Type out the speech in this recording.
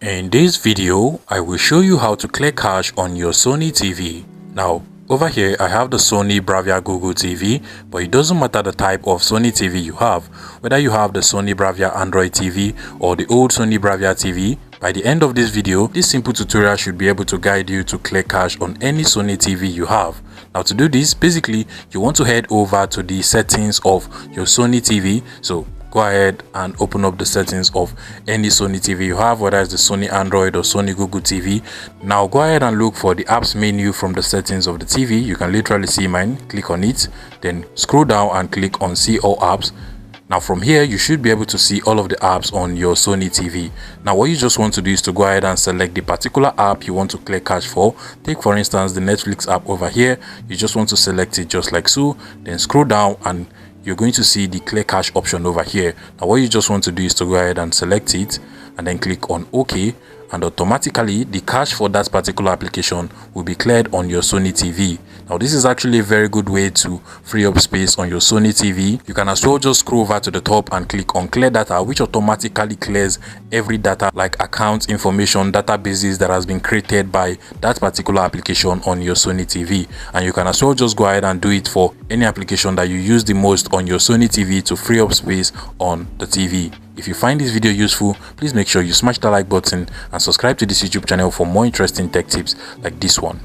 In this video, I will show you how to clear cache on your Sony TV. Now, over here I have the Sony Bravia Google TV, but it doesn't matter the type of Sony TV you have, whether you have the Sony Bravia Android TV or the old Sony Bravia TV. By the end of this video, this simple tutorial should be able to guide you to clear cache on any Sony TV you have. Now to do this, basically you want to head over to the settings of your Sony TV. So go ahead and open up the settings of any Sony TV you have, whether it's the Sony Android or Sony Google TV. Now go ahead and look for the apps menu from the settings of the TV. You can literally see mine. Click on it, then scroll down and click on see all apps. Now from here you should be able to see all of the apps on your Sony TV. Now what you just want to do is to go ahead and select the particular app you want to clear cache for. Take for instance the Netflix app over here. You just want to select it just like so, then scroll down and you're going to see the clear cache option over here. Now what you just want to do is to go ahead and select it and then click on OK, and automatically the cache for that particular application will be cleared on your Sony TV. Now this is actually a very good way to free up space on your Sony TV. You can as well just scroll over to the top and click on clear data, which automatically clears every data like account information, databases that has been created by that particular application on your Sony TV. And you can as well just go ahead and do it for any application that you use the most on your Sony TV to free up space on the TV. If you find this video useful, please make sure you smash the like button and subscribe to this YouTube channel for more interesting tech tips like this one.